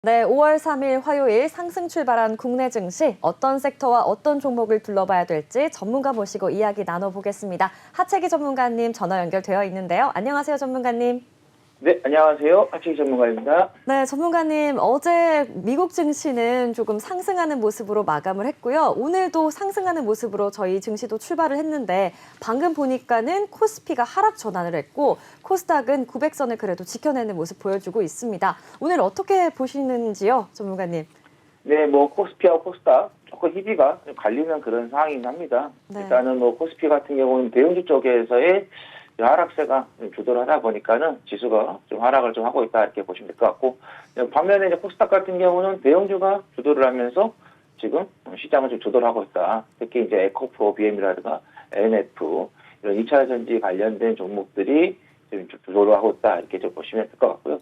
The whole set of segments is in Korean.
네, 5월 3일 화요일 상승 출발한 국내 증시, 어떤 섹터와 어떤 종목을 둘러봐야 될지 전문가 모시고 이야기 나눠보겠습니다. 하채기 전문가님 전화 연결되어 있는데요. 안녕하세요, 전문가님. 네, 안녕하세요. 하치기 전문가입니다. 네, 전문가님, 어제 미국 증시는 조금 상승하는 모습으로 마감을 했고요. 오늘도 상승하는 모습으로 저희 증시도 출발을 했는데 방금 보니까는 코스피가 하락 전환을 했고 코스닥은 900선을 그래도 지켜내는 모습 보여주고 있습니다. 오늘 어떻게 보시는지요, 전문가님? 네, 코스피와 코스닥 조금 희비가 좀 갈리는 그런 상황이긴 합니다. 네. 일단은 코스피 같은 경우는 대형주 쪽에서의 하락세가 좀 주도를 하다 보니까는 지수가 좀 하락을 좀 하고 있다 이렇게 보시면 될 것 같고, 반면에 이제 코스닥 같은 경우는 대형주가 주도를 하면서 지금 시장을 좀 주도를 하고 있다. 특히 이제 에코프로, BM이라든가 NF 이런 2차 전지 관련된 종목들이 지금 주도를 하고 있다 이렇게 좀 보시면 될 것 같고요.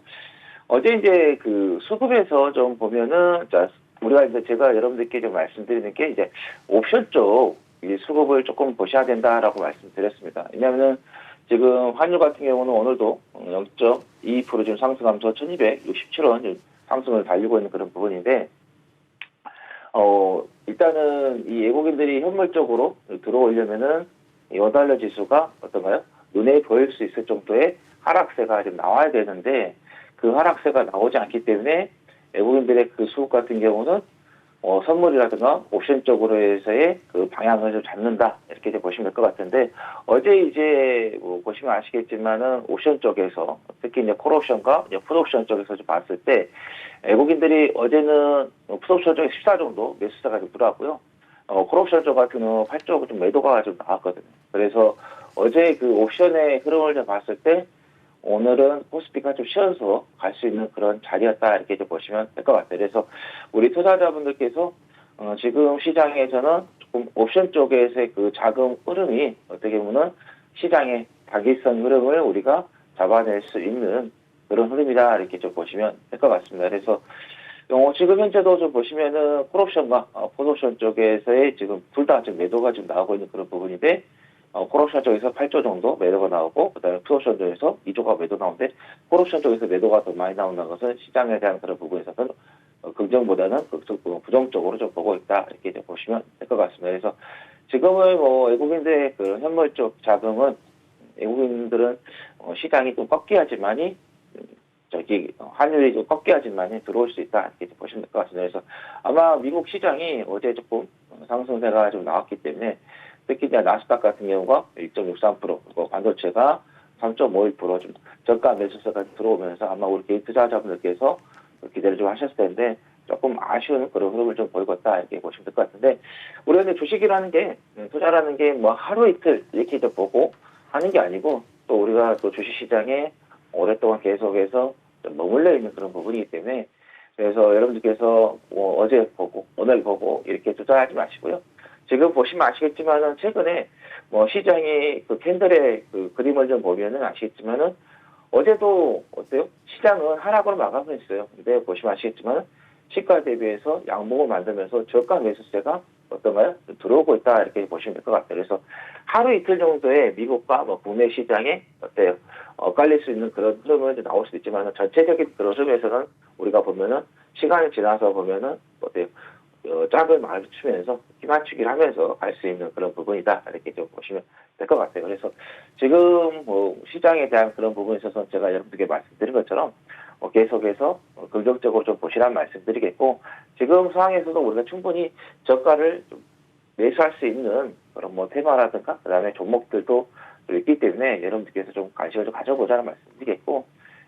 어제 이제 그 수급에서 좀 보면은, 자, 우리가 이제 제가 여러분들께 좀 말씀드리는 게 이제 옵션 쪽 이 수급을 조금 보셔야 된다라고 말씀드렸습니다. 왜냐하면은 지금 환율 같은 경우는 오늘도 0.22% 지금 상승하면서 1267원 상승을 달리고 있는 그런 부분인데, 일단은 이 외국인들이 현물적으로 들어오려면은 이 원달러 지수가 어떤가요? 눈에 보일 수 있을 정도의 하락세가 좀 나와야 되는데, 그 하락세가 나오지 않기 때문에 외국인들의 그 수급 같은 경우는 선물이라든가 옵션 쪽으로 해서의 그 방향을 좀 잡는다 이렇게 이제 보시면 될 것 같은데, 어제 이제 보시면 아시겠지만은 옵션 쪽에서 특히 이제 콜옵션과 이제 풋옵션 쪽에서 좀 봤을 때 외국인들이 어제는 풋옵션 쪽에 14 정도 매수세가 좀 들어왔고요. 콜옵션 쪽 같은 경우 8쪽 좀 매도가 좀 나왔거든요. 그래서 어제 그 옵션의 흐름을 좀 봤을 때 오늘은 코스피가 좀 쉬어서 갈 수 있는 그런 자리였다 이렇게 좀 보시면 될 것 같아요. 그래서 우리 투자자분들께서 지금 시장에서는 조금 옵션 쪽에서의 그 자금 흐름이 어떻게 보면 시장의 단기성 흐름을 우리가 잡아낼 수 있는 그런 흐름이다 이렇게 좀 보시면 될 것 같습니다. 그래서 지금 현재도 좀 보시면은 콜옵션과 풋옵션 쪽에서의 지금 둘 다 지금 매도가 좀 나오고 있는 그런 부분인데, 콜옵션 쪽에서 8조 정도 매도가 나오고, 그다음에 풋옵션 쪽에서 2조가 매도 나오는데, 콜옵션 쪽에서 매도가 더 많이 나온다는 것은 시장에 대한 그런 부분에서는 긍정보다는 부정적으로 좀 보고 있다 이렇게 좀 보시면 될 것 같습니다. 그래서 지금은 외국인들의 그 현물 쪽 자금은, 외국인들은 시장이 좀 꺾여야지만이 환율이 좀 꺾여야지만이 들어올 수 있다 이렇게 보시면 될 것 같습니다. 그래서 아마 미국 시장이 어제 조금 상승세가 좀 나왔기 때문에, 특히 이제 나스닥 같은 경우가 1.63%, 그리고 반도체가 3.51% 좀 저가 매수세가 들어오면서 아마 우리 개인 투자자분들께서 기대를 좀 하셨을 텐데 조금 아쉬운 그런 흐름을 좀 보이고 있다 이렇게 보시면 될 것 같은데, 우리가 근데 주식이라는 게, 투자라는 게 하루 이틀 이렇게 좀 보고 하는 게 아니고, 또 우리가 또 주식시장에 오랫동안 계속해서 좀 머물러 있는 그런 부분이기 때문에, 그래서 여러분들께서 어제 보고 오늘 보고 이렇게 투자하지 마시고요. 지금 보시면 아시겠지만은 최근에 시장이 그 캔들의 그 그림을 좀 보면은 아시겠지만은 어제도 어때요? 시장은 하락으로 마감했어요. 근데 보시면 아시겠지만 시가 대비해서 양봉을 만들면서 저가 매수세가 어떤가요? 들어오고 있다 이렇게 보시면 될 것 같아요. 그래서 하루 이틀 정도의 미국과 국내 시장에 어때요? 엇갈릴 수 있는 그런 흐름은 나올 수도 있지만 전체적인 그런 흐름에서는 우리가 보면은 시간이 지나서 보면은 어때요? 짝을 맞추면서 끼맞추기를 하면서 갈 수 있는 그런 부분이다 이렇게 좀 보시면 될 것 같아요. 그래서 지금 시장에 대한 그런 부분에 있어서 제가 여러분들께 말씀드린 것처럼 계속해서 긍정적으로 좀 보시라는 말씀드리겠고, 지금 상황에서도 우리가 충분히 저가를 좀 매수할 수 있는 그런 테마라든가 그다음에 종목들도 있기 때문에 여러분들께서 좀 관심을 좀 가져보자는 말씀드리겠고,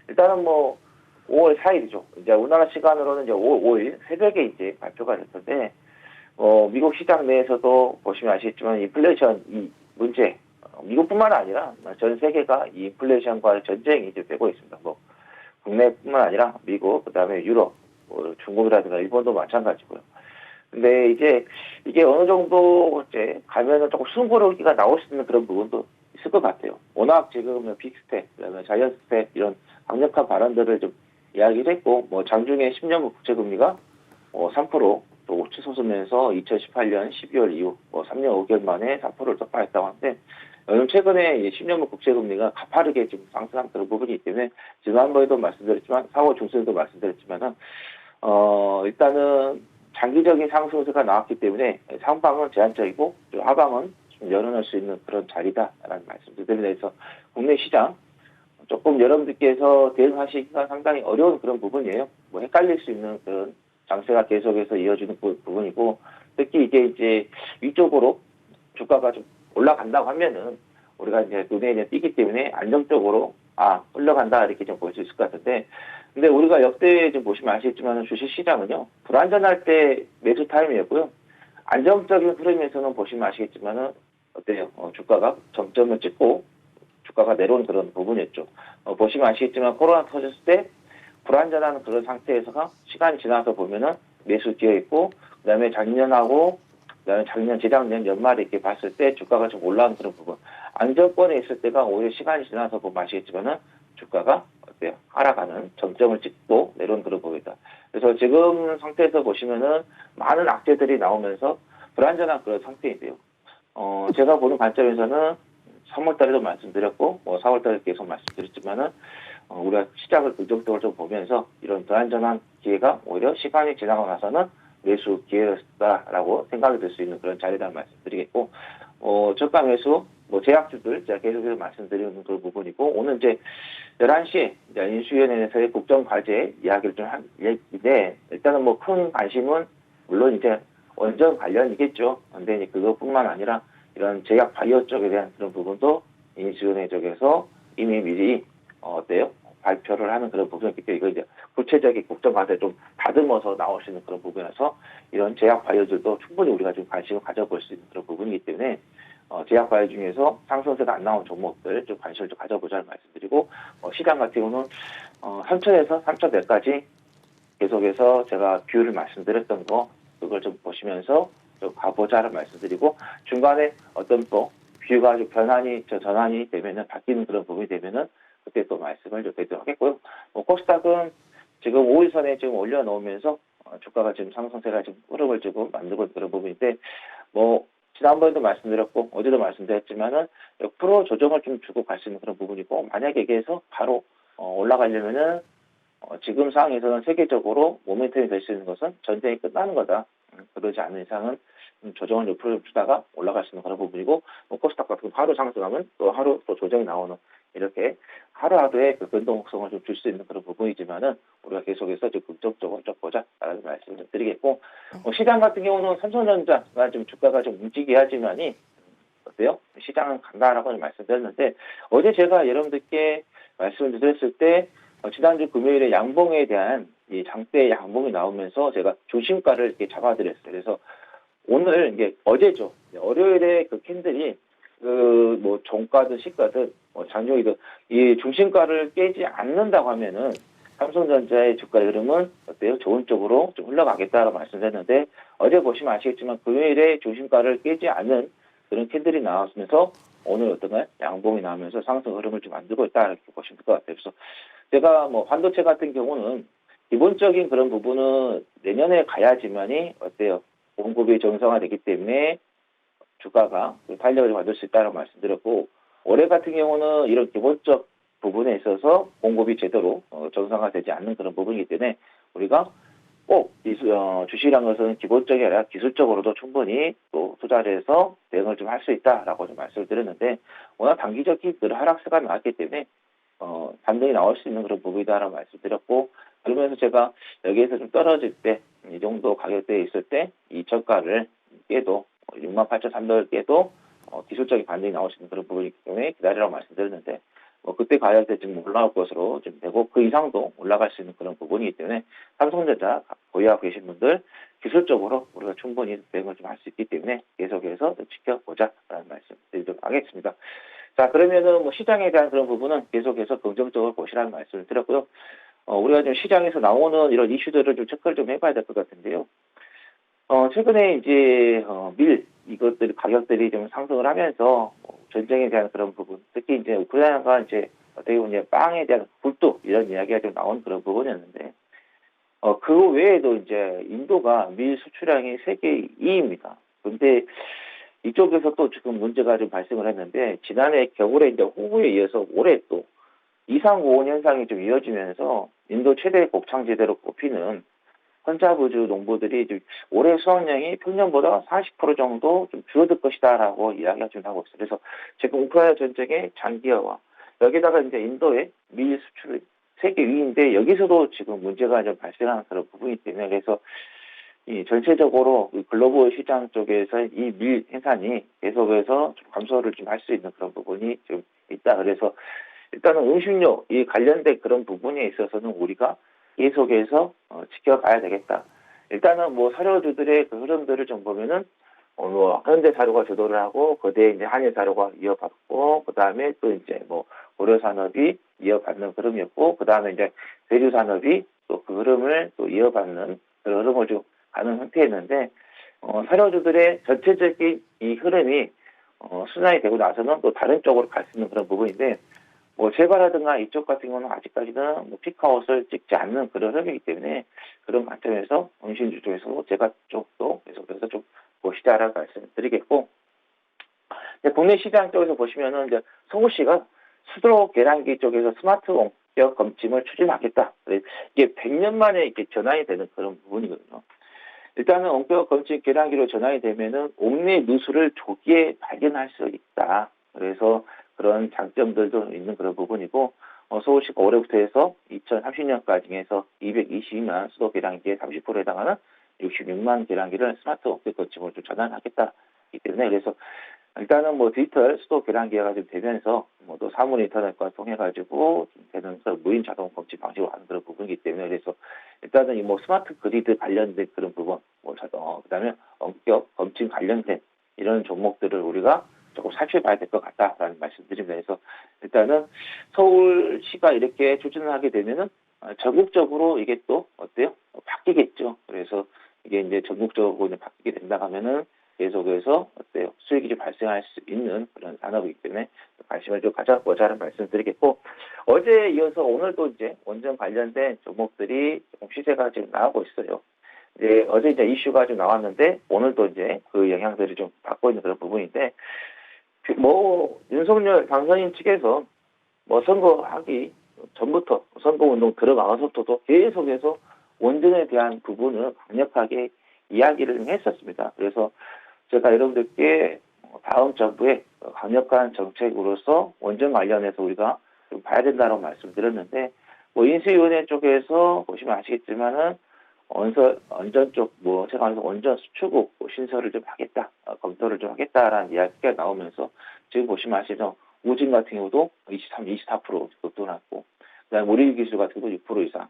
일단은 5월 4일이죠. 이제 우리나라 시간으로는 이제 5월 5일 새벽에 이제 발표가 될 텐데, 미국 시장 내에서도 보시면 아시겠지만 인플레이션 이 문제, 미국뿐만 아니라 전 세계가 이 인플레이션과의 전쟁이 이제 되고 있습니다. 국내뿐만 아니라 미국, 그다음에 유럽, 중국이라든가 일본도 마찬가지고요. 근데 이제 이게 어느 정도 이제 가면은 조금 승부르기가 나올 수 있는 그런 부분도 있을 것 같아요. 워낙 지금 빅스텝, 그다음에 자이언트스텝 이런 강력한 발언들을 좀 이야기를 했고, 장중에 10년물 국채금리가 3% 또 치솟으면서 2018년 12월 이후 3년 5개월 만에 3%를突破했다고 하는데, 요즘 최근에 10년물 국채금리가 가파르게 지금 상승한 그런 부분이기 때문에 지난번에도 말씀드렸지만 4월 중순에도 말씀드렸지만은 일단은 장기적인 상승세가 나왔기 때문에 상방은 제한적이고 좀 하방은 좀 열어놓을 수 있는 그런 자리다라는 말씀을 드리면서 국내 시장 조금 여러분들께서 대응하시기가 상당히 어려운 그런 부분이에요. 뭐 헷갈릴 수 있는 그런 장세가 계속해서 이어지는 부분이고, 특히 이제 위쪽으로 주가가 좀 올라간다고 하면은 우리가 이제 눈에 이제 띄기 때문에 안정적으로 흘러간다 이렇게 좀 볼 수 있을 것 같은데, 근데 우리가 역대 좀 보시면 아시겠지만 주식 시장은요 불안전할 때 매수 타임이었고요, 안정적인 흐름에서는 보시면 아시겠지만은 어때요? 주가가 정점을 찍고 주가가 내려온 그런 부분이었죠. 보시면 아시겠지만 코로나 터졌을 때 불안전한 그런 상태에서가 시간이 지나서 보면은 매수 기어 있고, 그다음에 작년하고 그다음에 작년, 재작년 연말에 이렇게 봤을 때 주가가 좀 올라온 그런 부분. 안정권에 있을 때가 오히려 시간이 지나서 보면 아시겠지만은 주가가 어때요? 하락하는 정점을 찍고 내려온 그런 부분이다. 그래서 지금 상태에서 보시면은 많은 악재들이 나오면서 불안전한 그런 상태인데요. 제가 보는 관점에서는 3월 달에도 말씀드렸고, 4월 달에 계속 말씀드렸지만은, 우리가 시장을 긍정적으로 좀 보면서 이런 불안전한 기회가 오히려 시간이 지나고 나서는 매수 기회였다라고 생각이 들 수 있는 그런 자리라는 말씀드리겠고, 저가 매수, 제약주들 제가 계속해서 말씀드리는 그런 부분이고, 오늘 이제 11시에 인수위원회에서의 국정과제 이야기를 좀 한 얘기인데, 일단은 큰 관심은 물론 이제 원전 관련이겠죠. 근데 이제 그것뿐만 아니라 이런 제약 바이오 쪽에 대한 그런 부분도 인수위원회 쪽에서 이미 미리 어때요? 발표를 하는 그런 부분이기 때문에 이거 이제 구체적인 국정과제 좀 다듬어서 나올 수 있는 그런 부분이라서 이런 제약 바이오들도 충분히 우리가 좀 관심을 가져볼 수 있는 그런 부분이기 때문에 제약 바이오 중에서 상승세가 안 나온 종목들 좀 관심을 좀 가져보자는 말씀드리고, 시장 같은 경우는 3천에서 3,100까지 계속해서 제가 뷰를 말씀드렸던 거 그걸 좀 보시면서 좀 가보자는 말씀드리고, 중간에 어떤 또 뷰가 좀 전환이 되면은 바뀌는 그런 부분이 되면은 그때 또 말씀을 좀 드리도록 하겠고요. 코스닥은 지금 5일선에 지금 올려놓으면서 주가가 지금 상승세가 지금 흐름을 지금 만들고 있는 그런 부분인데, 지난번에도 말씀드렸고 어제도 말씀드렸지만은 옆으로 조정을 좀 주고 갈 수 있는 그런 부분이고, 만약에 여기에서 바로 올라가려면은 지금 상황에서는 세계적으로 모멘텀이 될 수 있는 것은 전쟁이 끝나는 거다. 그러지 않는 이상은 조정을 옆으로 주다가 올라갈 수 있는 그런 부분이고, 코스닥 같은 하루 상승하면 또 하루 또 조정이 나오는, 이렇게 하루하루의 그 변동성을 좀 줄 수 있는 그런 부분이지만은 우리가 계속해서 좀 긍정적으로 좀 보자라는 말씀을 좀 드리겠고, 시장 같은 경우는 삼성전자가 좀 주가가 좀 움직여야 하지만이 어때요? 시장은 간다라고 말씀드렸는데, 어제 제가 여러분들께 말씀을 드렸을 때 지난주 금요일에 양봉에 대한 이 장대 양봉이 나오면서 제가 중심가를 이렇게 잡아드렸어요. 그래서 오늘 이게 어제죠. 월요일에 그 캔들이 종가든 시가든 장중이든 이 중심가를 깨지 않는다고 하면은 삼성전자의 주가 흐름은 어때요? 좋은 쪽으로 좀 흘러가겠다라고 말씀드렸는데, 어제 보시면 아시겠지만 금요일에 중심가를 깨지 않는 그런 캔들이 나왔으면서 오늘 어떤가요? 양봉이 나오면서 상승 흐름을 좀 만들고 있다 이렇게 보시면 될 것 같아요. 그래서 제가 반도체 같은 경우는 기본적인 그런 부분은 내년에 가야지만이 어때요? 공급이 정상화되기 때문에 주가가 탄력을 받을 수 있다고 말씀드렸고, 올해 같은 경우는 이런 기본적 부분에 있어서 공급이 제대로 정상화되지 않는 그런 부분이기 때문에 우리가 꼭 주식이라는 것은 기본적이 아니라 기술적으로도 충분히 또 투자를 해서 대응을 좀 할 수 있다라고 좀 말씀을 드렸는데, 워낙 단기적인 그런 하락세가 나왔기 때문에 반등이 나올 수 있는 그런 부분이다라고 말씀드렸고, 그러면서 제가 여기에서 좀 떨어질 때, 이 정도 가격대에 있을 때 이 저가를 깨도 68,300을 깨도 기술적인 반등이 나올 수 있는 그런 부분이기 때문에 기다리라고 말씀드렸는데, 그때 가격대 지금 올라올 것으로 지금 되고 그 이상도 올라갈 수 있는 그런 부분이기 때문에 삼성전자 보유하고 계신 분들 기술적으로 우리가 충분히 대응을 좀 할 수 있기 때문에 계속해서 좀 지켜보자라는 말씀 드리도록 하겠습니다. 자, 그러면은 시장에 대한 그런 부분은 계속해서 긍정적으로 보시라는 말씀을 드렸고요. 우리가 좀 시장에서 나오는 이런 이슈들을 좀 체크를 좀 해봐야 될 것 같은데요. 최근에 이제 이것들 가격들이 좀 상승을 하면서 전쟁에 대한 그런 부분, 특히 이제 우크라이나가 이제 어떻게 보면 이제 빵에 대한 굴뚝 이런 이야기가 좀 나온 그런 부분이었는데, 그 외에도 이제 인도가 밀 수출량이 세계 2위입니다. 근데 이쪽에서 또 지금 문제가 좀 발생을 했는데, 지난해 겨울에 이제 호우에 이어서 올해 또 이상고온 현상이 좀 이어지면서 인도 최대 곡창지대로 꼽히는 혼자부주 농부들이 좀 올해 수확량이 평년보다 40% 정도 좀 줄어들 것이다라고 이야기가 좀 하고 있어요. 그래서 지금 우크라이나 전쟁의 장기화와 여기다가 이제 인도의 밀 수출 세계 2위인데 여기서도 지금 문제가 좀 발생하는 그런 부분이기 때문에 그래서 이 전체적으로 이 글로벌 시장 쪽에서 이 밀 생산이 계속해서 좀 감소를 좀 할 수 있는 그런 부분이 좀 있다. 그래서 일단은 음식료 이 관련된 그런 부분에 있어서는 우리가 계속해서 지켜봐야 되겠다. 일단은 뭐 사료주들의 그 흐름들을 좀 보면은 뭐 현대사료가 주도를 하고 그다음에 이제 한일사료가 이어받고 그다음에 또 이제 뭐 고려산업이 이어받는 흐름이었고 그다음에 이제 대류산업이 또 그 흐름을 또 이어받는 그런 흐름을 좀 가는 형태였는데 사료주들의 전체적인 이 흐름이 순환이 되고 나서는 또 다른 쪽으로 갈 수 있는 그런 부분인데 뭐 제과라든가 이쪽 같은 경우는 아직까지는 뭐 피크아웃을 찍지 않는 그런 흐름이기 때문에 그런 관점에서 음식주 쪽에서 제과 쪽도 계속해서 좀 보시자라고 말씀드리겠고 국내 시장 쪽에서 보시면은 이제 서울시가 수도 계량기 쪽에서 스마트 원격 검침을 추진하겠다. 이게 100년 만에 이렇게 전환이 되는 그런 부분이거든요. 일단은 원격 검침 계량기로 전환이 되면은 옥내 누수를 조기에 발견할 수 있다. 그래서 그런 장점들도 있는 그런 부분이고 서울시가 올해부터 해서 2030년까지 해서 222만 수도 계량기의 30%에 해당하는 66만 계량기를 스마트 원격 검침으로 좀 전환하겠다기 때문에 그래서 일단은 뭐 디지털 수도 계량기가 좀 되면서 뭐 또 사물 인터넷과 통해 가지고 좀 되는 그런 무인 자동 검침 방식으로 하는 그런 부분이기 때문에 그래서 일단은 이 뭐 스마트 그리드 관련된 그런 부분 뭐 그다음에 원격 검침 관련된 이런 종목들을 우리가 조금 살펴봐야 될 것 같다라는 말씀드립니다. 그래서 일단은 서울시가 이렇게 추진을 하게 되면은 전국적으로 이게 또 어때요? 바뀌겠죠. 그래서 이게 이제 전국적으로 이제 바뀌게 된다 하면은 계속해서 어때요? 수익이 좀 발생할 수 있는 그런 산업이기 때문에 관심을 좀 가져보자는 말씀드리겠고 어제에 이어서 오늘도 이제 원전 관련된 종목들이 조금 시세가 지금 나오고 있어요. 이제 어제 이제 이슈가 좀 나왔는데 오늘도 이제 그 영향들을 좀 받고 있는 그런 부분인데 뭐 윤석열 당선인 측에서 뭐 선거하기 전부터 선거운동 들어가서부터도 계속해서 원전에 대한 부분을 강력하게 이야기를 했었습니다. 그래서 제가 여러분들께 다음 정부의 강력한 정책으로서 원전 관련해서 우리가 좀 봐야 된다고 말씀드렸는데 뭐 인수위원회 쪽에서 보시면 아시겠지만은 원전 쪽 뭐 제가 원전 수출국 신설을 좀 하겠다 검토를 좀 하겠다라는 이야기가 나오면서 지금 보시면 아시죠 우진 같은 경우도 24% 급도 났고 그다음에 우리 기술 같은 경우도 6%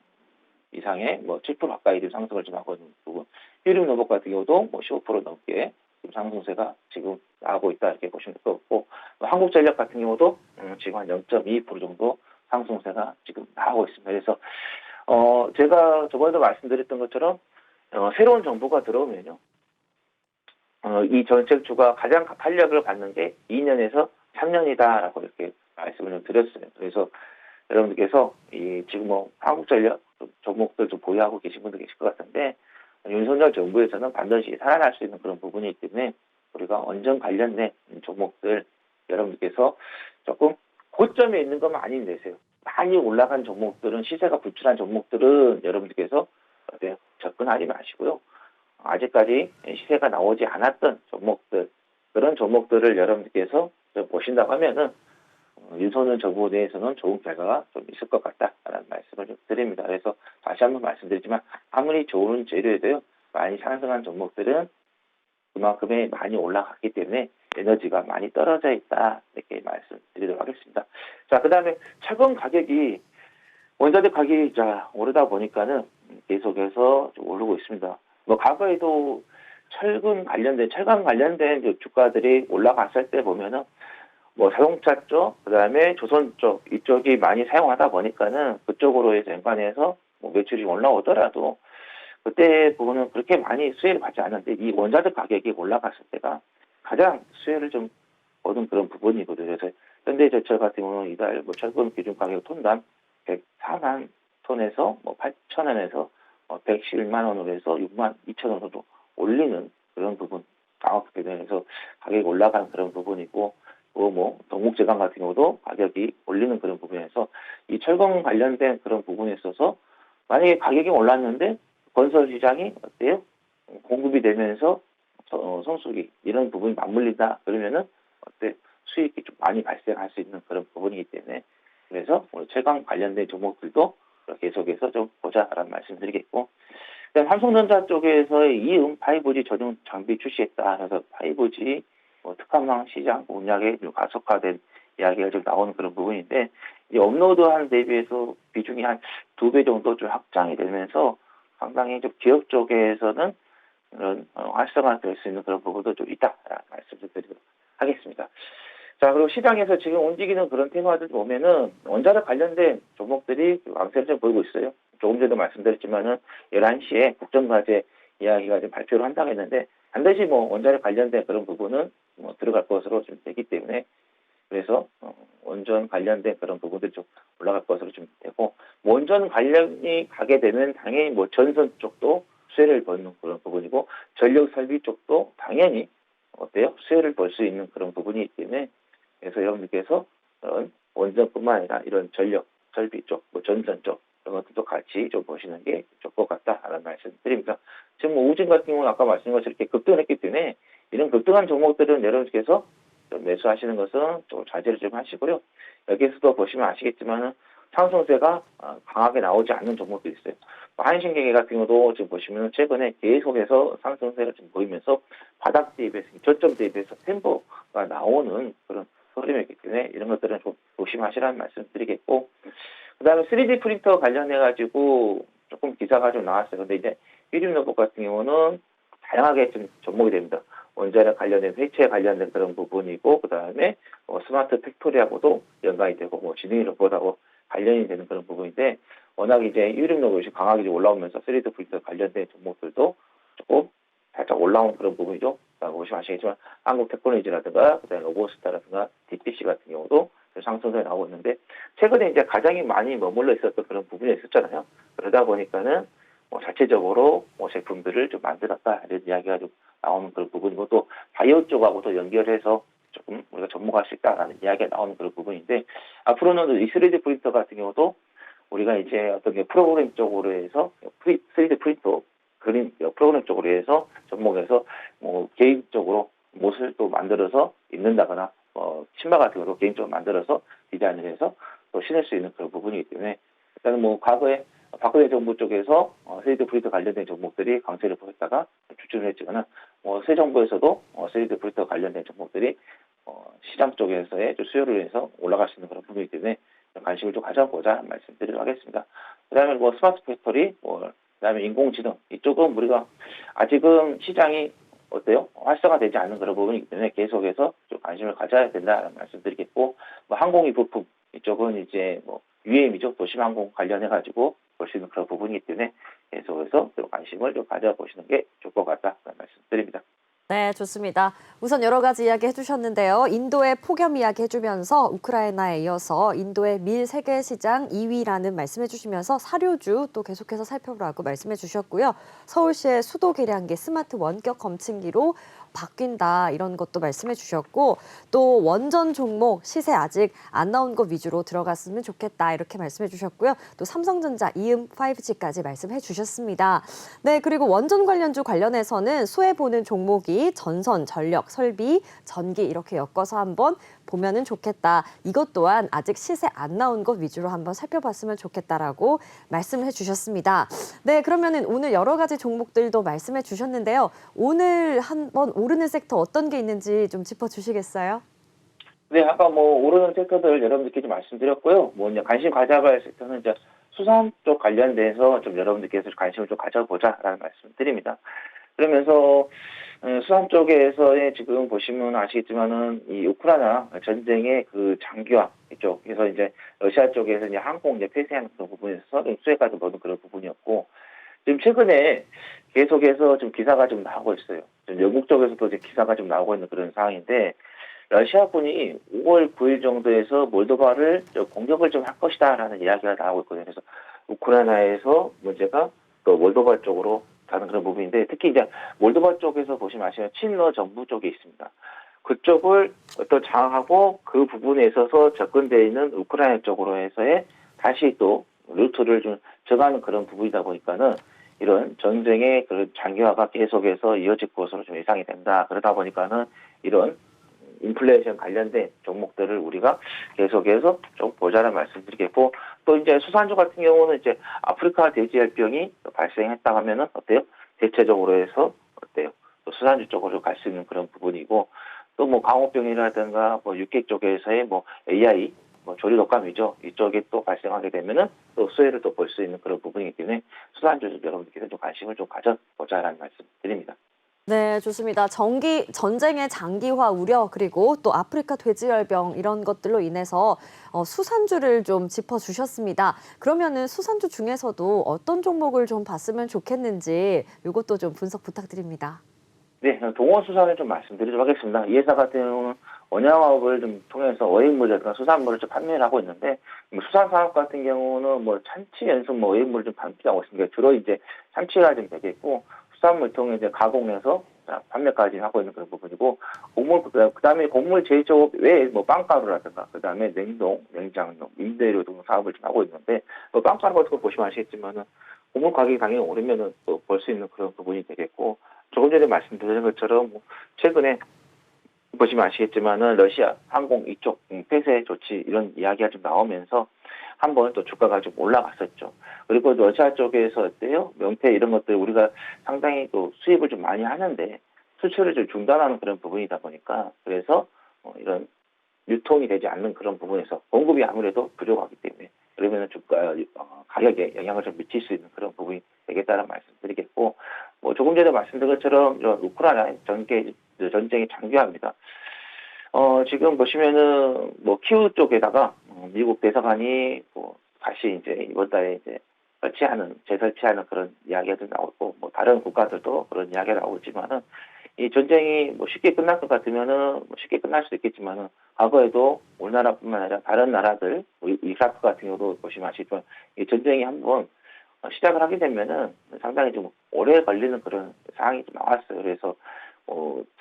이상의 뭐 7% 가까이 좀 상승을 좀 하고 있는 부분. 히듐 로봇 같은 경우도 뭐 15% 넘게 지금 상승세가 지금 나오고 있다 이렇게 보시면 될 것 같고 한국전력 같은 경우도 지금 한 0.2% 정도 상승세가 지금 나오고 있습니다. 그래서 제가 저번에도 말씀드렸던 것처럼 새로운 정부가 들어오면요. 이 정책주가 가장 활력을 받는 게 2년에서 3년이다라고 이렇게 말씀을 좀 드렸어요. 그래서 여러분들께서 지금 뭐 한국전력 종목들 좀 보유하고 계신 분들 계실 것 같은데 윤석열 정부에서는 반드시 살아날 수 있는 그런 부분이기 때문에 우리가 원전 관련된 종목들 여러분들께서 조금 고점에 있는 것만 아니면 되세요. 많이 올라간 종목들은 시세가 불출한 종목들은 여러분들께서 접근하지 마시고요. 아직까지 시세가 나오지 않았던 종목들 그런 종목들을 여러분들께서 보신다고 하면은 윤석열 정부 내에서는 좋은 결과가 좀 있을 것 같다라는 말씀을 좀 드립니다. 그래서 다시 한번 말씀드리지만 아무리 좋은 재료에도요 많이 상승한 종목들은 그만큼의 많이 올라갔기 때문에 에너지가 많이 떨어져 있다 이렇게 말씀드리도록 하겠습니다. 자, 그다음에 철강 가격이 원자재 가격이 오르다 보니까는 계속해서 좀 오르고 있습니다. 뭐 과거에도 철강 관련된 주가들이 올라갔을 때 보면은 뭐 자동차 쪽, 그다음에 조선 쪽 이쪽이 많이 사용하다 보니까는 그쪽으로 해서 연관해서 뭐 매출이 올라오더라도 그때 부분은 그렇게 많이 수혜를 받지 않는데 이 원자재 가격이 올라갔을 때가 가장 수혜를 좀 얻은 그런 부분이거든요. 그래서 현대제철 같은 경우는 이달 뭐 철분 기준 가격 톤당 104만 톤에서 뭐 8,000원에서 111만 원으로 해서 6만 2천 원으로 올리는 그런 부분 나왔기 때문에 그래서 가격이 올라가는 그런 부분이고 뭐 동국제강 같은 경우도 가격이 올리는 그런 부분에서 이 철강 관련된 그런 부분에 있어서 만약에 가격이 올랐는데 건설 시장이 어때요? 공급이 되면서 성수기 이런 부분이 맞물린다 그러면은 어때 수익이 좀 많이 발생할 수 있는 그런 부분이기 때문에 그래서 오늘 채광 관련된 종목들도 계속해서 좀 보자라는 말씀드리겠고 그다음 삼성전자 쪽에서의 이음 5G 전용 장비 출시했다. 그래서 5G 특화망 시장 공략에 좀 가속화된 이야기가 좀 나오는 그런 부분인데 이 업로드한 대비해서 비중이 한 2배 정도 좀 확장이 되면서 상당히 좀 기업 쪽에서는 이런 활성화될 수 있는 그런 부분도 좀 있다 말씀을 드리도록 하겠습니다. 자, 그리고 시장에서 지금 움직이는 그런 테마들 보면은 원자력 관련된 종목들이 강세를 좀 보이고 있어요. 조금 전에도 말씀드렸지만은 11시에 국정과제 이야기가 좀 발표를 한다고 했는데 반드시 원자력 관련된 그런 부분은 들어갈 것으로 좀 되기 때문에 그래서 원전 관련된 그런 부분들이 좀 올라갈 것으로 좀 되고 원전 관련이 가게 되면 당연히 전선 쪽도 수혜를 보는 그런 부분이고 전력 설비 쪽도 당연히 어때요? 수혜를 볼 수 있는 그런 부분이기 때문에 그래서 여러분들께서 원전뿐만 아니라 이런 전력 설비 쪽, 전선 쪽 이런 것들도 같이 좀 보시는 게 좋을 것 같다라는 말씀드립니다. 지금 우진 같은 경우는 아까 말씀드린 것처럼 이렇게 급등했기 때문에 이런 급등한 종목들은 여러분께서 좀 매수하시는 것은 좀 자제를 좀 하시고요. 여기에서도 보시면 아시겠지만은 상승세가 강하게 나오지 않는 종목도 있어요. 한신경제 같은 경우도 지금 보시면 최근에 계속해서 상승세를 좀 보이면서 바닥 대비해서 저점 대비해서 템포가 나오는 그런 흐름이기 때문에 이런 것들은 좀 조심하시라는 말씀 드리겠고 그다음에 3D 프린터 관련해 가지고 조금 기사가 좀 나왔어요. 근데 이제 휘림 노트북 같은 경우는 다양하게 좀 접목이 됩니다. 원자력 관련된 회체에 관련된 그런 부분이고 그다음에 스마트 팩토리하고도 연관이 되고 지능이 로봇하고 관련이 되는 그런 부분인데 워낙 이제 휘림 노트북이 강하게 올라오면서 3D 프린터 관련된 종목들도 조금 살짝 올라온 그런 부분이죠. 보시면 아시겠지만 한국테크놀로지라든가 그다음에 로보스타라든가 DPC 같은 경우도 상승세에 나오고 있는데 최근에 이제 가장이 많이 머물러 있었던 그런 부분이 있었잖아요. 그러다 보니까는 자체적으로 제품들을 좀 만들었다 이런 이야기가 좀 나오는 그런 부분이고 또 바이오 쪽하고도 연결해서 조금 우리가 접목할 수 있다라는 이야기가 나오는 그런 부분인데 앞으로는 이 3D 프린터 같은 경우도 우리가 이제 어떤 게 프로그램 쪽으로 해서 3D 프린터 그림 프로그램 쪽으로 해서 접목해서 개인적으로 못을 또 만들어서 입는다거나 신발 같은 것도 개인적으로 만들어서 디자인을 해서 또 신을 수 있는 그런 부분이기 때문에 일단은 과거에 박근혜 정부 쪽에서 3D 프린터 관련된 종목들이 강세를 보였다가 주춤을 했지만은 새 정부에서도 3D 프린터 관련된 종목들이 시장 쪽에서의 수요를 해서 올라갈 수 있는 그런 부분이기 때문에 관심을 좀 가져보자 말씀드리도록 하겠습니다. 그다음에 스마트 팩토리, 그다음에 인공지능 이쪽은 우리가 아직은 시장이 어때요? 활성화되지 않는 그런 부분이기 때문에 계속해서 좀 관심을 가져야 된다는 말씀드리겠고 항공기 부품 이쪽은 이제 UAM이죠. 도심항공 관련해 가지고 볼 수 있는 그런 부분이기 때문에 계속해서 좀 관심을 좀 가져보시는 게 좋을 것 같다는 말씀드립니다. 네, 좋습니다. 우선 여러 가지 이야기 해주셨는데요. 인도의 폭염 이야기 해주면서 우크라이나에 이어서 인도의 밀 세계 시장 2위라는 말씀해 주시면서 사료주 또 계속해서 살펴보라고 말씀해 주셨고요. 서울시의 수도 계량기 스마트 원격 검침기로 바뀐다 이런 것도 말씀해 주셨고 또 원전 종목 시세 아직 안 나온 것 위주로 들어갔으면 좋겠다 이렇게 말씀해 주셨고요. 또 삼성전자 이음 5G까지 말씀해 주셨습니다. 네, 그리고 원전 관련주 관련해서는 수혜 보는 종목이 전선, 전력, 설비, 전기 이렇게 엮어서 한번 보면은 좋겠다. 이것 또한 아직 시세 안 나온 것 위주로 한번 살펴봤으면 좋겠다라고 말씀을 해주셨습니다. 네, 그러면은 오늘 여러 가지 종목들도 말씀해 주셨는데요. 오늘 한번 오르는 섹터 어떤 게 있는지 좀 짚어주시겠어요? 네, 아까 오르는 섹터들 여러분들께 좀 말씀드렸고요. 이제 관심 가져봐야 할 섹터는 이제 수산 쪽 관련돼서 좀 여러분들께서 관심을 좀 가져보자라는 말씀드립니다. 그러면서 수산 쪽에서의 지금 보시면 아시겠지만은 이 우크라이나 전쟁의 그 장기화 이쪽에서 이제 러시아 쪽에서 이제 항공 이제 폐쇄하는 그런 부분에서 수혜까지 보는 그런 부분이었고 지금 최근에 계속해서 좀 기사가 좀 나오고 있어요. 좀 영국 쪽에서도 이제 기사가 좀 나오고 있는 그런 상황인데 러시아군이 5월 9일 정도에서 몰도바를 공격을 좀 할 것이다라는 이야기가 나오고 있거든요. 그래서 우크라이나에서 문제가 또 몰도바 쪽으로 가는 그런 부분인데 특히 이제 몰도바 쪽에서 보시면 아시면 친러 정부 쪽에 있습니다. 그쪽을 또 장악하고 그 부분에 있어서 접근되어 있는 우크라이나 쪽으로 해서의 다시 또 루트를 좀 정하는 그런 부분이다 보니까는 이런 전쟁의 그 장기화가 계속해서 이어질 것으로 좀 예상이 된다. 그러다 보니까는 이런 인플레이션 관련된 종목들을 우리가 계속해서 좀 보자는 말씀드리겠고, 또 이제 수산주 같은 경우는 이제 아프리카 돼지열병이 발생했다 하면은 어때요? 대체적으로 해서 어때요? 또 수산주 쪽으로 갈 수 있는 그런 부분이고, 또 뭐 광우병이라든가 뭐 육계 쪽에서의 뭐 AI 뭐 조류 독감이죠. 이쪽에 또 발생하게 되면은 또 수혜를 또 볼 수 있는 그런 부분이기 때문에 수산주 여러분들께서 좀 관심을 좀 가져보자라는 말씀 드립니다. 네, 좋습니다. 전쟁의 장기화 우려, 그리고 또 아프리카 돼지열병 이런 것들로 인해서 수산주를 좀 짚어주셨습니다. 그러면은 수산주 중에서도 어떤 종목을 좀 봤으면 좋겠는지 이것도 좀 분석 부탁드립니다. 네, 동원수산을 좀 말씀드리도록 하겠습니다. 이 회사 같은 경우는 원양업을 좀 통해서 어획물이나 수산물을 좀 판매를 하고 있는데, 뭐 수산사업 같은 경우는 뭐 참치 연속 뭐 어획물을 좀 판매하고 있습니다. 주로 이제 참치가 좀 되겠고, 수산물 통해 이제 가공해서 판매까지 하고 있는 그런 부분이고, 그다음에 곡물 제조업 외에 뭐 빵가루라든가, 그다음에 냉동, 냉장용, 임대료 등 사업을 좀 하고 있는데, 뭐 빵가루 같은 거 보시면 아시겠지만은 곡물 가격이 당연히 오르면은 또 볼 수 있는 그런 부분이 되겠고, 조금 전에 말씀드린 것처럼 뭐 최근에 보시면 아시겠지만은 러시아 항공 이쪽 폐쇄 조치 이런 이야기가 좀 나오면서 한번 또 주가가 좀 올라갔었죠. 그리고 러시아 쪽에서 어때요? 명태 이런 것들 우리가 상당히 또 수입을 좀 많이 하는데 수출을 좀 중단하는 그런 부분이다 보니까, 그래서 이런 유통이 되지 않는 그런 부분에서 공급이 아무래도 부족하기 때문에, 그러면 주가 가격에 영향을 좀 미칠 수 있는 그런 부분이 되겠다는 말씀드리겠고, 뭐 조금 전에 말씀드린 것처럼 이런 우크라이나 전쟁이 장기화입니다. 지금 보시면은 뭐 키우 쪽에다가 미국 대사관이 뭐 다시 이제 이번 달에 이제 재설치하는 그런 이야기가 좀 나오고, 뭐 다른 국가들도 그런 이야기가 나오고 있지만은, 이 전쟁이 뭐 쉽게 끝날 것 같으면은 뭐 쉽게 끝날 수도 있겠지만은, 과거에도 우리나라뿐만 아니라 다른 나라들, 뭐 이라크 같은 경우도 보시면 아시지만 이 전쟁이 한번 시작을 하게 되면은 상당히 좀 오래 걸리는 그런 상황이 좀 나왔어요. 그래서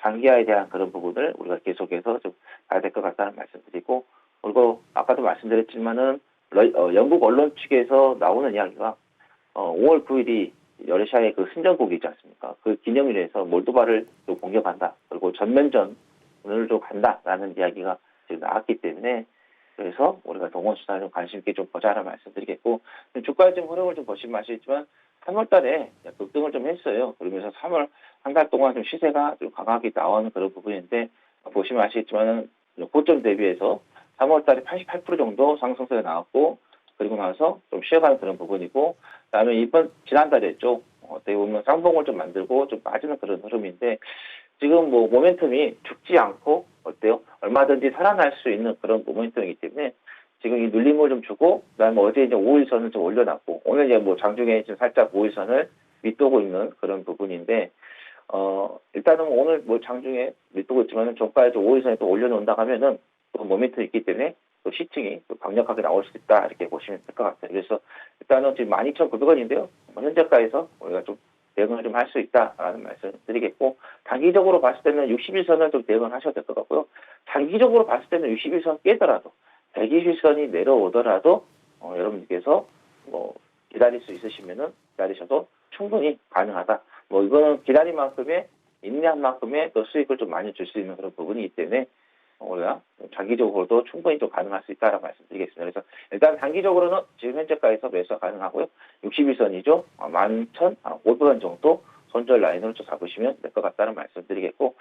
장기화에 대한 그런 부분을 우리가 계속해서 좀 봐야 될 것 같다는 말씀드리고, 그리고 아까도 말씀드렸지만은 영국 언론 측에서 나오는 이야기가 5월 9일이 러시아의 그 승전국이지 않습니까? 그 기념일에서 몰도바를 또 공격한다. 그리고 전면전을 좀 간다라는 이야기가 지금 나왔기 때문에, 그래서 우리가 동원수산을 좀 관심 있게 좀 보자는 말씀드리겠고, 주가의 좀 흐름을 좀 보시면 아시겠지만 3월 달에 급등을 좀 했어요. 그러면서 3월 한 달 동안 좀 시세가 좀 강하게 나오는 그런 부분인데, 보시면 아시겠지만은 고점 대비해서 3월 달에 88% 정도 상승세가 나왔고, 그리고 나서 좀 쉬어가는 그런 부분이고, 그다음에 지난달에 어떻게 보면 쌍봉을 좀 만들고 좀 빠지는 그런 흐름인데, 지금 뭐 모멘텀이 죽지 않고 어때요? 얼마든지 살아날 수 있는 그런 모멘텀이기 때문에 지금 이 눌림을 좀 주고, 그다음에 어제 이제 5일선을 좀 올려놨고, 오늘 이제 뭐 장중에 지금 살짝 5일선을 밑도고 있는 그런 부분인데, 일단은 오늘 뭐 장중에 밑도고 있지만은 종가에 좀 5일선에 또 올려놓는다 하면은 또 모멘텀이 있기 때문에 또 시층이 또 강력하게 나올 수 있다, 이렇게 보시면 될 것 같아요. 그래서 일단은 지금 12,900원인데요. 현재가에서 우리가 좀 대응을 좀 할 수 있다라는 말씀을 드리겠고, 단기적으로 봤을 때는 61선을 좀 대응을 하셔도 될 것 같고요. 장기적으로 봤을 때는 61선 깨더라도 120선이 내려오더라도 여러분들께서 뭐 기다릴 수 있으시면은 기다리셔도 충분히 가능하다. 뭐 이거는 기다린 만큼의 인내한 만큼의 또 수익을 좀 많이 줄 수 있는 그런 부분이기 때문에 우리가 장기적으로도 충분히 좀 가능할 수 있다라고 말씀드리겠습니다. 그래서 일단 단기적으로는 지금 현재가에서 매수가 가능하고요. 61선이죠. 11,500원 정도 손절 라인으로 좀 잡으시면 될 것 같다는 말씀드리겠고,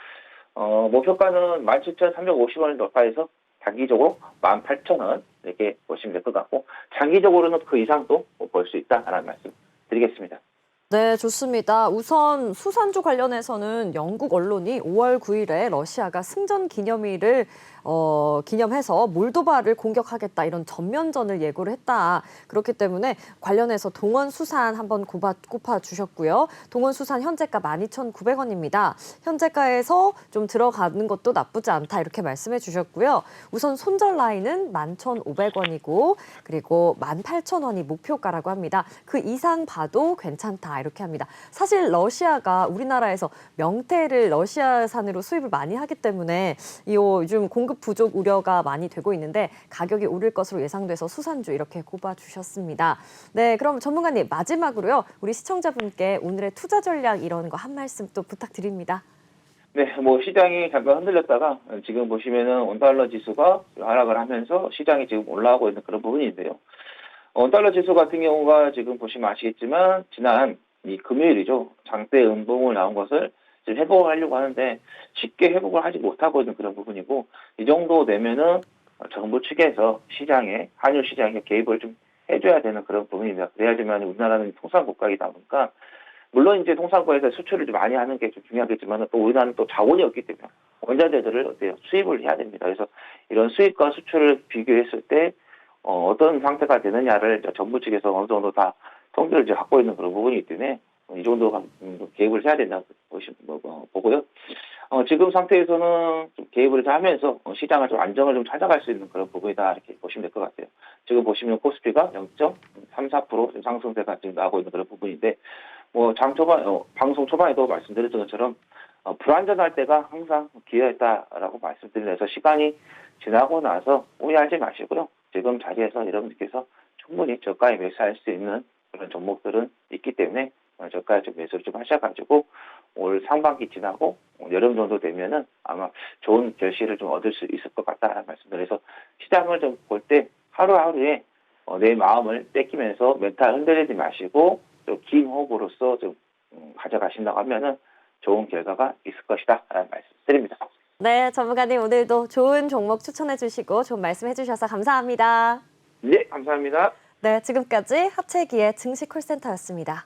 목표가는 17,350원을 돌파해서 단기적으로 18,000원 이렇게 보시면 될 것 같고, 장기적으로는 그 이상도 볼 수 있다라는 말씀 드리겠습니다. 네, 좋습니다. 우선 수산주 관련해서는 영국 언론이 5월 9일에 러시아가 승전 기념일을 기념해서 몰도바를 공격하겠다, 이런 전면전을 예고를 했다. 그렇기 때문에 관련해서 동원수산 한번 꼽아 주셨고요. 동원수산 현재가 12,900원입니다. 현재가에서 좀 들어가는 것도 나쁘지 않다, 이렇게 말씀해 주셨고요. 우선 손절 라인은 11,500원이고 그리고 18,000원이 목표가라고 합니다. 그 이상 봐도 괜찮다, 이렇게 합니다. 사실 러시아가 우리나라에서 명태를 러시아산으로 수입을 많이 하기 때문에 요즘 공급 공급 부족 우려가 많이 되고 있는데 가격이 오를 것으로 예상돼서 수산주 이렇게 꼽아주셨습니다. 네, 그럼 전문가님 마지막으로요. 우리 시청자분께 오늘의 투자 전략 이런 거 한 말씀 또 부탁드립니다. 네, 뭐 시장이 잠깐 흔들렸다가 지금 보시면은 원달러 지수가 하락을 하면서 시장이 지금 올라가고 있는 그런 부분인데요. 원달러 지수 같은 경우가 지금 보시면 아시겠지만 지난 이 금요일이죠. 장대 음봉을 나온 것을 지금 회복을 하려고 하는데 쉽게 회복을 하지 못하고 있는 그런 부분이고 이 정도 되면은 정부 측에서 시장에 한일 시장에 개입을 좀 해줘야 되는 그런 부분입니다. 그래야지만 우리나라는 통상 국가이다 보니까 물론 이제 통상국에서 수출을 좀 많이 하는 게 좀 중요하겠지만 또 우리나라는 또 자원이 없기 때문에 원자재들을 어때요? 수입을 해야 됩니다. 그래서 이런 수입과 수출을 비교했을 때 어떤 상태가 되느냐를 정부 측에서 어느 정도 다 통계를 이제 갖고 있는 그런 부분이기 때문에 이 정도 개입을 해야 된다고 보고요. 지금 상태에서는 좀 개입을 하면서 시장을 좀 안정을 좀 찾아갈 수 있는 그런 부분이다 이렇게 보시면 될 것 같아요. 지금 보시면 코스피가 0.34% 상승세가 지금 나오고 있는 그런 부분인데 장 초반 방송 초반에도 말씀드렸던 것처럼 불안전할 때가 항상 기회였다라고 말씀드리면서 시간이 지나고 나서 오해하지 마시고요. 지금 자리에서 여러분들께서 충분히 저가에 매수할 수 있는 그런 종목들은 있기 때문에 저가에 좀 매수를 좀 하셔가지고 올 상반기 지나고 여름 정도 되면은 아마 좋은 결실을 좀 얻을 수 있을 것 같다라는 말씀드려서 시장을 좀 볼 때 하루하루에 내 마음을 뺏기면서 멘탈 흔들리지 마시고 좀 긴 호흡으로서 좀 가져가신다고 하면은 좋은 결과가 있을 것이다라는 말씀드립니다. 네, 전문가님 오늘도 좋은 종목 추천해 주시고 좋은 말씀 해주셔서 감사합니다. 네, 감사합니다. 네, 지금까지 하채기의 증시 콜센터였습니다.